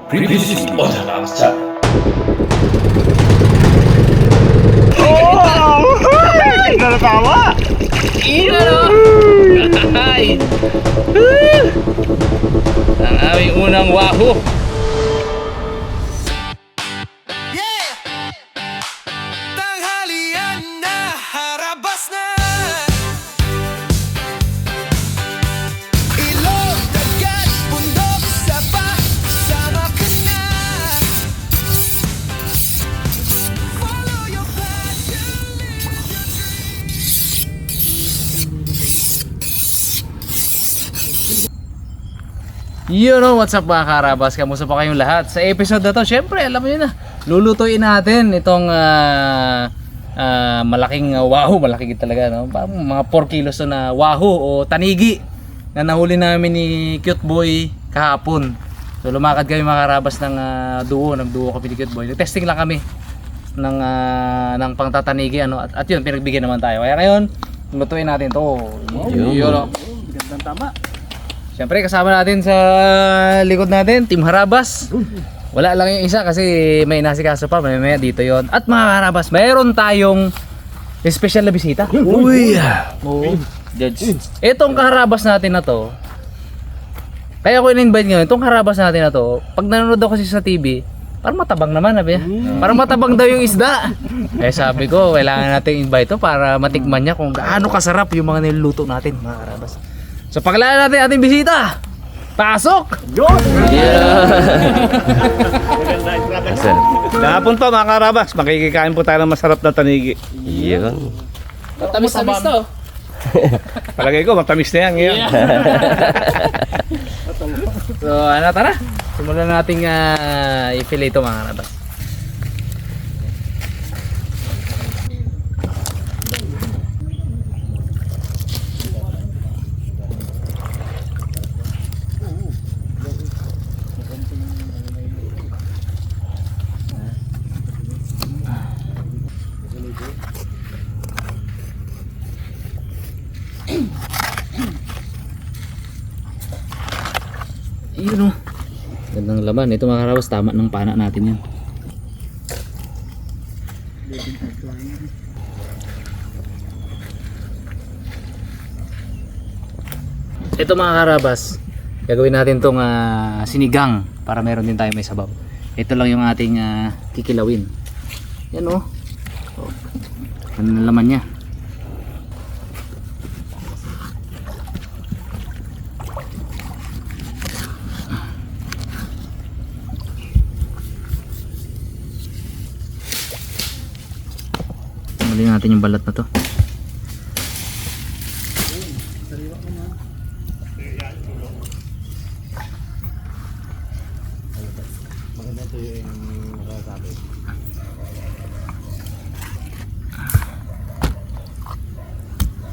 Previously on Hamster. Ganda na tawa! Iyo no? Ay! Ang aming unang wahoo. Tanghalian na, harabas na. Ilog, dagat, bundok, sapa, sama ka na. Follow your passion, live your You know what's up mga karabas, kamusta pa kayong lahat? Sa episode na to, syempre alam mo yun na, lulutuin natin itong malaking wahoo, malaki talaga no? Parang mga 4 kilos to na wahoo o tanigi na nahuli namin ni Cute Boy kahapon. So lumakad kami mga karabas ng nagduo kami ni Cute Boy. Testing lang kami ng pangtatanigi ano, at yun pinagbigyan naman tayo. Kaya ngayon, lutuin natin to. Yun. Gandang tama. Siyempre kasama natin sa likod natin, Team Harabas. Wala lang yung isa kasi may nasikaso pa, may dito yon. At mga Harabas, mayroon tayong special na bisita. Uy! Oo. Judge. Itong kaharabas natin na to, kaya ko in-invite ngayon, itong kaharabas natin na to, pag nanonood ako kasi sa TV, parang matabang naman, sabi niya. Parang matabang daw yung isda. Eh sabi ko, kailangan natin invite to para matikman niya kung gaano kasarap yung mga niluluto natin, mga Harabas. So pakilala natin ating bisita. Pasok! Yun! Kahapon po mga karabas, makikikain po tayo ng masarap na tanigi. Yun. Tamis-tamis to. Palagay ko matamis na yan ngayon. So ano, tara. Simulan nating i-fillet ito mga Harabas. Yun o. Gandang laman. Ito mga Harabas, tama ng pana natin yan. Ito mga Harabas, gagawin natin tong sinigang para meron din tayo may sabaw. Ito lang yung ating kikilawin. Yan o. Oh. Ano na laman niya? Tanggalin natin yung balat na to.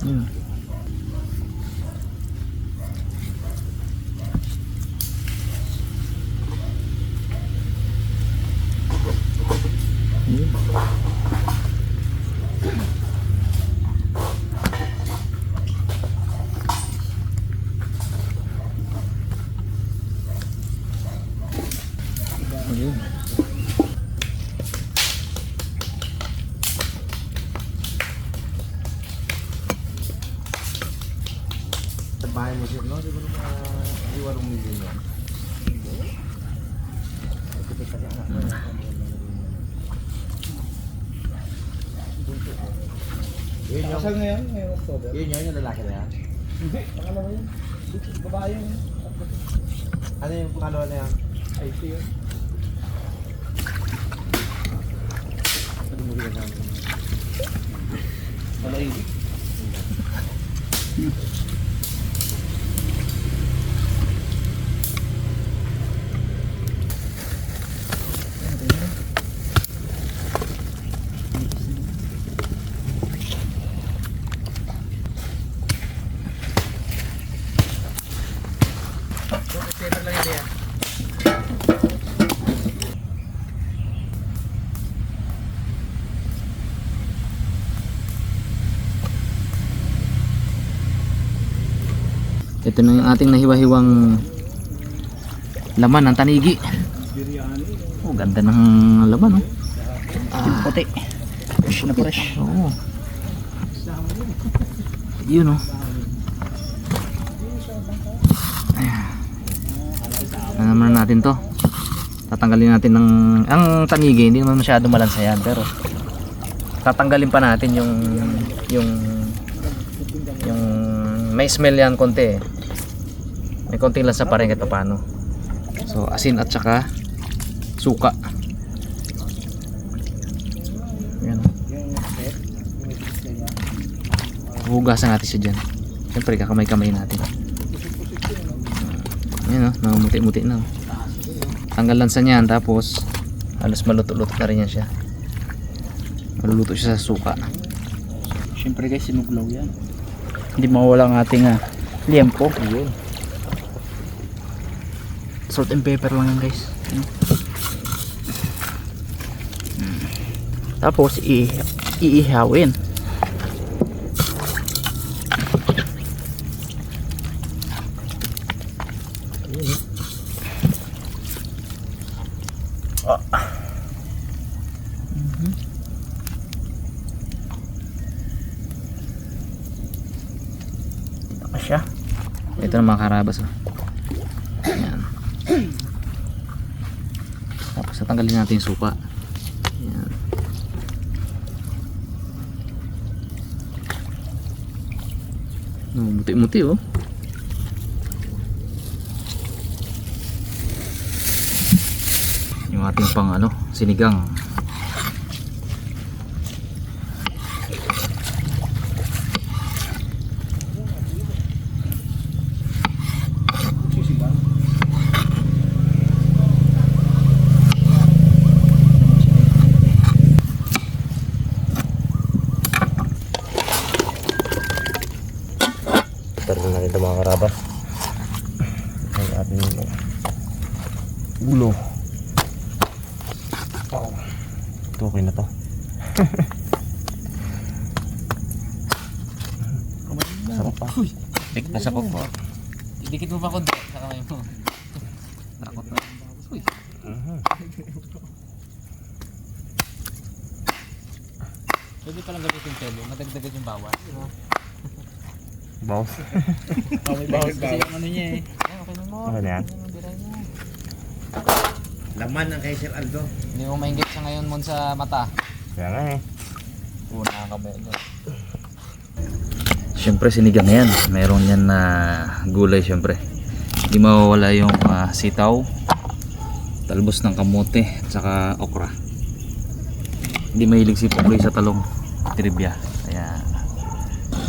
Yun. Ayun. Bahay mo siya, no? Di ba naman iwarong million yan? Yun yung... Kasal ngayon? Ngayong October? Yun yung lalaki na yan? Hindi, pangalawa yun. Babae yun. Ano yung pangalawa na yan? IT yun. Ano mo rin namin? Wala hindi. Ito na yung ating nahiwa-hiwang laman ng tanigi. Oh, ganda ng laman, oh. Puti. Fresh na fresh. Oo. Yun, oh. Ano naman natin to? Tatanggalin natin ang tanigi, hindi naman masyado malansa yan, pero tatanggalin pa natin yung may smell yan konti. May konting lansa pa rin kahit paano. So asin at saka suka. Yan. Hugasan natin siya dyan. Siyempre kakamay-kamay natin. Yan, oh, namumuti-muti na, oh. Tanggal lansa niyan, tapos halos maluto-luto na rin yan siya. Maluluto siya sa suka. Siyempre guys, sinuglaw yan. Hindi mawala ang ating liempo. Yun. Salt and pepper lang yan guys. Ano? Tapos iihawin. Siya. Ito na mga karabas, oh. Ayan. Tapos tatanggalin natin yung suka. Ayan. Muti-muti, oh. Yung ating pang sinigang. Tarin natin ito mga karabas. Ang ating ulo. Ito okay na to. Sarap pa. Dik na sa po. Dikit mo pa konti sa kamay mo. Nakot na. Uy. Pwede palang gamitin telo, madagdagan yung bawal. Bawas. Bawas kasi yung ano niya eh. Okay na mo. Ano na yan? Laman ng kay Sir Aldo. Hindi mo maingit siya ngayon mon sa mata. Kaya nga eh. Una kami. Siyempre sinigang yan. Meron yan na gulay siyempre. Hindi mawawala yung sitaw, talbos ng kamote, at saka okra. Hindi mahilig si Pabloy sa talong. Trivia. Kaya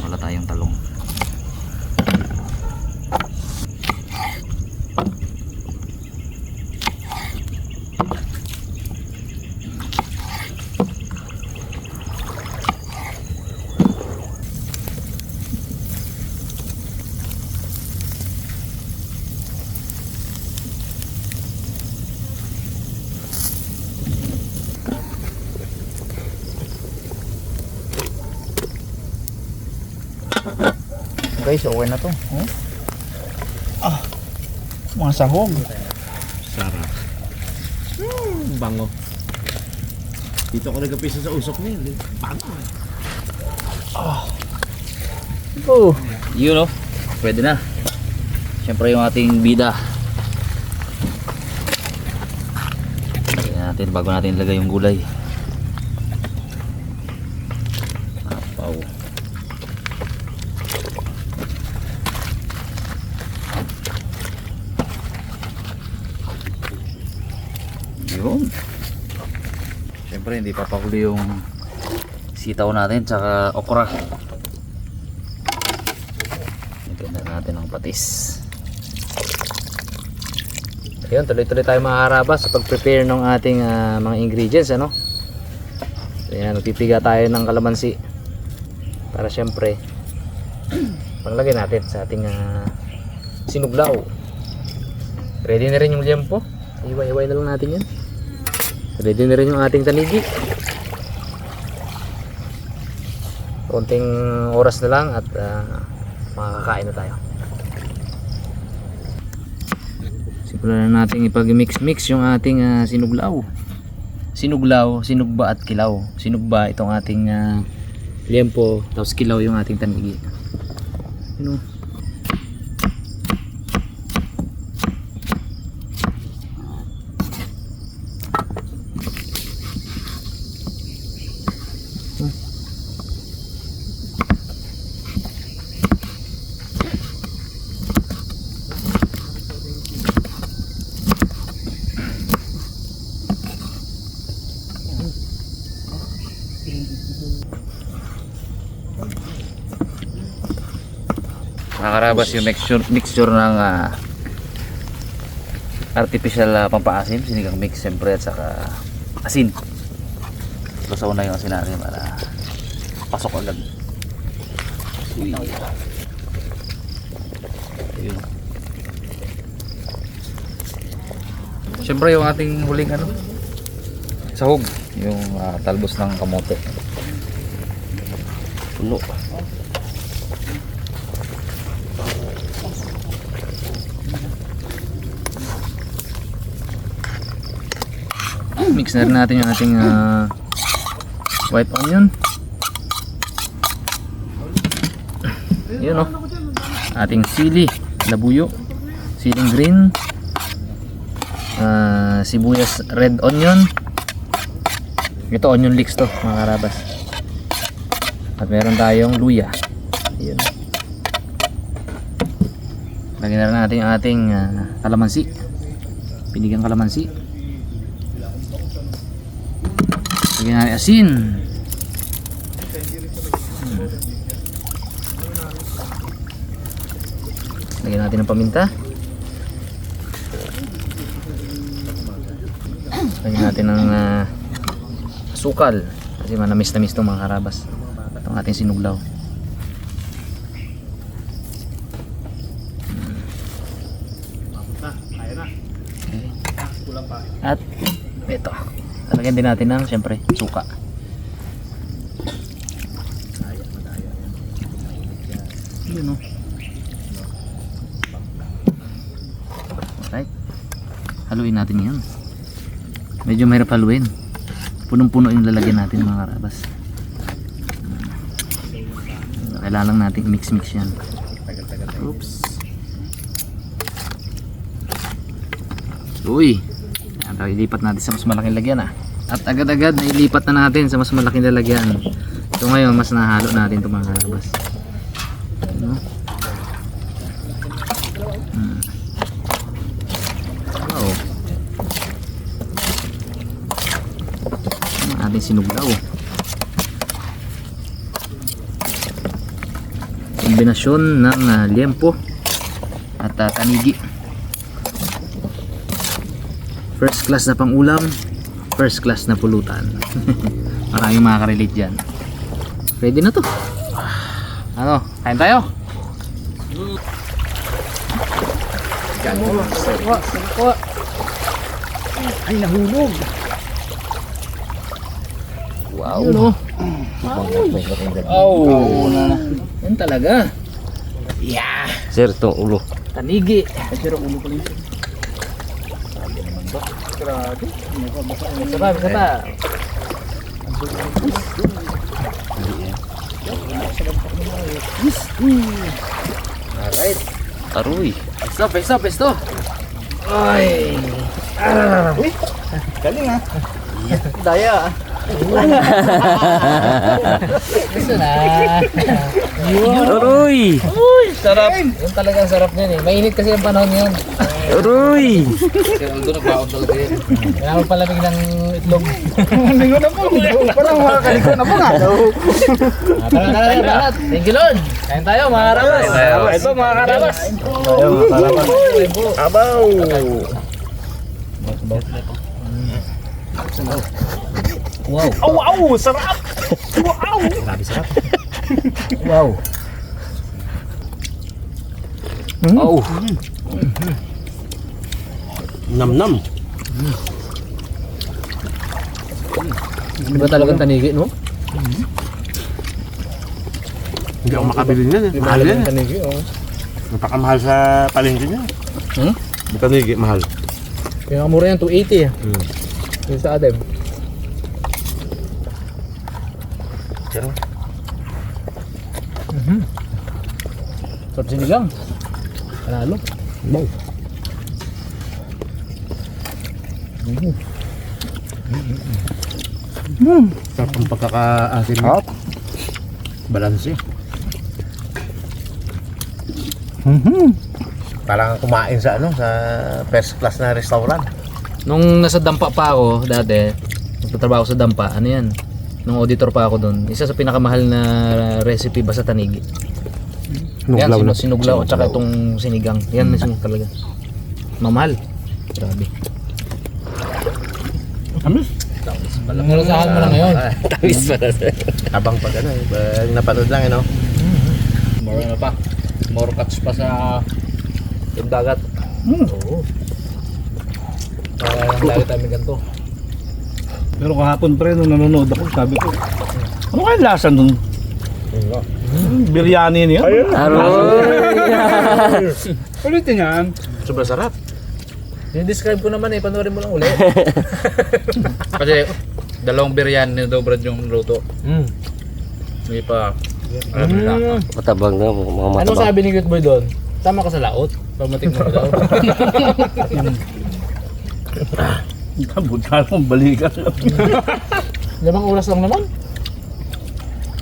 wala tayong talong. Guys, okay na to. Mga sahog. Sarap. Bango. Dito ako nagapisa sa usok niya. Bango. Oh. Yun, oh. Pwede na. Siyempre yung ating bida. Lagyan natin bago natin ilagay yung gulay. Apaw. Yun. Siyempre hindi papakulo yung sitaw natin tsaka okra. Lagyan natin ng patis. Ayun, tuloy-tuloy tayo mga karabas sa pag-prepare ng ating mga ingredients, ano? So yan, magpipiga tayo ng kalamansi para syempre panglagay natin sa ating sinuglaw. Ready na rin yung liempo. Iway-iway na lang natin yan. Ready na rin yung ating tanigi. Konting oras na lang at makakakain na tayo. Wala na nating ipag-mix-mix yung ating sinuglaw. Sinugba at kilaw. Sinugba itong ating liempo, tapos kilaw yung ating tanigi. Yun o. Nakakarabas yung mixture ng artificial pampaasim, sinigang mix siyempre at saka asin. Lusaw na yung asin natin para pasok agad. Uy. Ayun. Siyempre yung ating huling sahog, yung talbos ng kamote. Puno. Mix na rin natin yung ating white onion. Yun o. Ating sili, labuyo, siling green, sibuyas red onion. Ito onion leeks to mga karabas. At meron tayong luya. Yun. Lagyan na rin natin yung ating kalamansi. Pinigang kalamansi. Lagyan natin asin. Lagyan natin ng paminta. Lagyan natin ng asukal. Kasi manamis-namis itong mga karabas. Itong ating sinuglaw. Okay. At ito. Lagyan din natin ng siyempre suka. Yun o. Alright. Haluin natin yan. Medyo mahirap haluin. Punong-puno yung lalagyan natin mga karabas. Kailangan lang natin mix-mix yan. Oops. Uy. Ilipat natin sa mas malaking lagyan At agad-agad na ilipat na natin sa mas malaking lalagyan. So ngayon mas nahalo natin itong mga karabas. Ano? Wow. Ang ating sinuglaw. Kombinasyon ng liempo at tanigi. First class na pang-ulam, first class na pulutan. Maraming makaka-relate dyan. Ready na to. Ano? Kain tayo? Ay, nahulog. Wow. Yun o. Oh. Yan talaga. Yeah. Sir, itong ulo. Tanigi. Pero ulo ko lang. Grabe. Sarap, sarap. Alright. Aroy. Pesto. Ay. Galing Daya. Gusto na. Aroy. Uy, sarap. Yung talagang sarap niyan Mainit kasi yung panahon niyan. Aroy. Si Aldo nagbaon talaga yan. Kailangan palamig ng itlog. Lingo na po. Parang makakaliko na po nga daw. Tara. Thank you, Lord. Kain tayo, mga karabas. Ito mga karabas. Abaw. Wow. Wow, sarap. Wow. Grabe sarap. Wow. Oh. Nam-nam. Iba talagang tanigi, no? Hindi ako makabili niyan Mahal yan Tanigi, Napakamahal sa palengke niya. Hmm? Tanigi, mahal. Pinakamura yan, 280 eh. Yung sa Adem. Sarap. Sarap sinigang. Panalo. Wow. Sarap ang pagkaka-asin. Sarap. Balanse. Parang kumain sa sa first class na restaurant. Nung nasa Dampa pa ako dati, nagtatrabaho sa Dampa, ano yan? Nung auditor pa ako doon, isa sa pinakamahal na recipe ba sa tanigi? Yan, sinuglaw at saka itong sinigang. Yan na sinig talaga. Mamahal. Grabe. Amis. Nalasahan mo lang ngayon. Tamis pa na. Habang pag pag napanood lang More ano pa. More cuts pa sa yung dagat. Oo. Ang dagat kami ganito. Pero kahapon pre, nung nanonood ako, sabi ko, ano kaya lasa nung biryani niya? Ulitin yan. Sobrang sarap. Describe ko naman panoorin mo lang ulit. Kasi dalawang biryani daw Brad yung luto. Hindi pa. Matabang na, mga matabang. Anong sabi ni Cute Boy doon? Tama ka sa laot. Pag matignan mo daw. Buta mong balikan. 5 oras lang naman.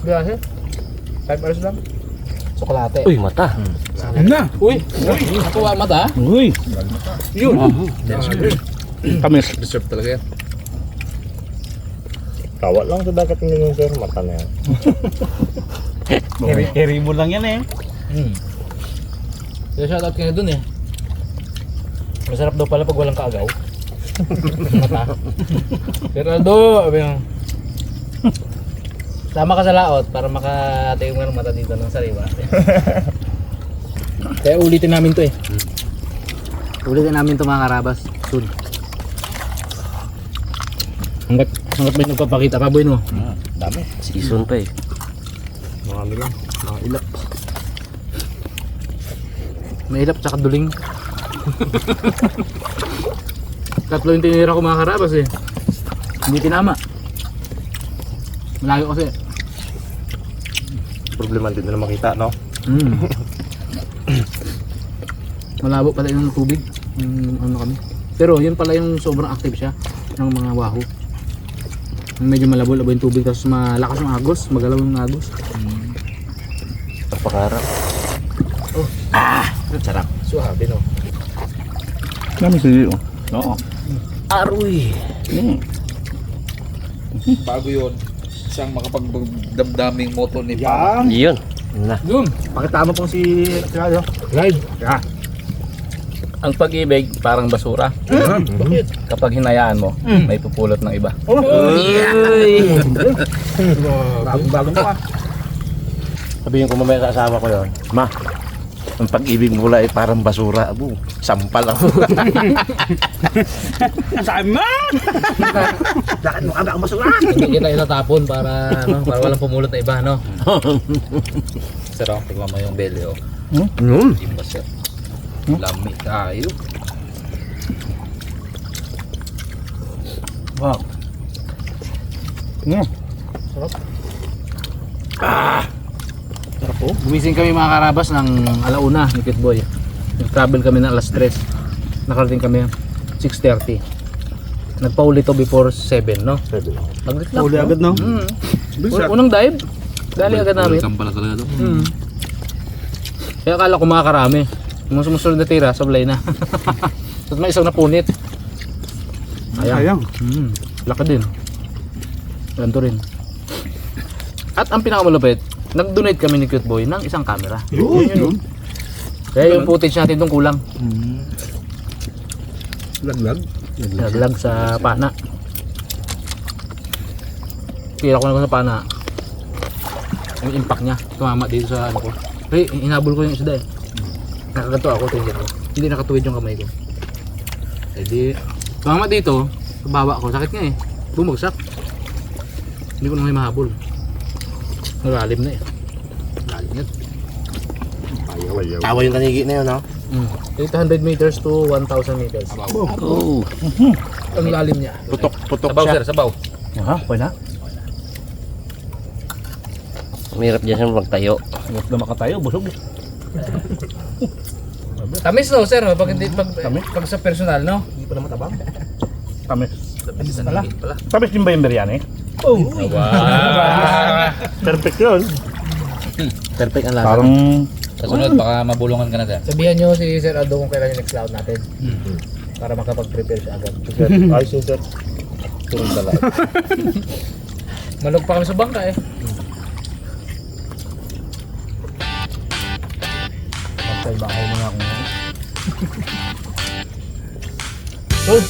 Grabe. 5 hours lang. Sokolate. Uy, mata. Na. Uy! Nakuha mata. Uy, Yun. tamis. Deserve talaga yan. Tawa lang sa dagat yung sir, mata na yan. Carry mo lang yan eh. Kaya shoutout kayo dun eh. Masarap daw pala pag walang kaagaw. Mata. Pero Aldo, sabi nga, tama ka sa laot para makatayo mo ng mata dito ng sariwa. Kaya ulitin namin to eh. Ulitin namin to mga karabas. Soon. Hanggat may nagpapakita pa boy no? Dami. Season pa eh. Marami lang. Mga ilap. May ilap tsaka duling. Tatlo yung tinira ko mga karabas eh. Hindi tinama. Malayo kasi. Problema din na makita, no? Malabo pala yung tubig. Yung ano kami. Pero yun pala yung sobrang active siya ng mga wahoo. Medyo malabo-labo yung tubig tapos malakas yung agos, magalaw yung agos. Napakarap. Oh. Sarap. Suhabe no. Dami sa'yo. Oo. Aroy. Bago yun, isang makapagdamdaming motor ni Pam. Yun. Na. Yun. Pakita mo pong si Rado. Ride. Ang pag-ibig parang basura. Bakit? Kapag hinayaan mo, may pupulot ng iba. Bagong pa. Sabihin ko mamaya sa asawa ko yun, Ma, ang pag-ibig mo ay parang basura. Abo, sampal ako. Sabi mo! Bakit mo kami ang basura? Hindi kita itatapon para ano, para walang pumulot na iba no. Pero tignan mo yung belly oh. Yun. Hindi ba siya? Lami tayo. Wow. Sarap po. Gumising kami mga karabas ng alauna ni Cute Boy. Nag-travel kami ng alas 3. Nakarating kami 6:30. Nagpauli to before 7 no. Agad lang. Uli agad no? Unang dive. Dali agad namin. Pala talaga to. Kaya akala ko makakarami. Yung sumusunod na tira, sablay na. Tapos may isang napunit. Sayang. Laki din. Ganito rin. At ang pinakamalupit, nag-donate kami ni Cute Boy ng isang camera. Yun. Kaya yung footage natin itong kulang. Naglag sa pana. Kira ko na sa pana. Yung impact niya, tumama dito sa ano ko. Hey, hinabol ko yung isda eh. Nakaganto ako, tingin ko. Hindi nakatuwid yung kamay ko. Eh di, tumama dito, kabawa ko, sakit nga eh. Bumagsak. Hindi ko na may mahabol. Nalalim na eh. Lalim na. Tawa yung tanigi na yun, no? 800 meters to 1,000 meters. Oh. Ang lalim niya. Putok Sabaw siya. sir, sabaw. Ha, okay na. Mahirap dyan siya magtayo. Huwag na makatayo, busog. Tamis no, sir. Pag, Tamis? pag sa personal, no? Hindi pa na matabang. Tamis. Tamis sa nigit pala. Tamis din ba yung biryani? Oh. Perfect yun. Perfect ang lasa. Parang Sa sunod, baka mabulungan ka na dyan. Sabihan nyo si Sir Aldo kung kailan yung next layout natin. Para makapag-prepare siya agad. ayos yun, sir. Turun talaga. Malog pa kami sa bangka eh. Magsalba ako mga akong. Oh,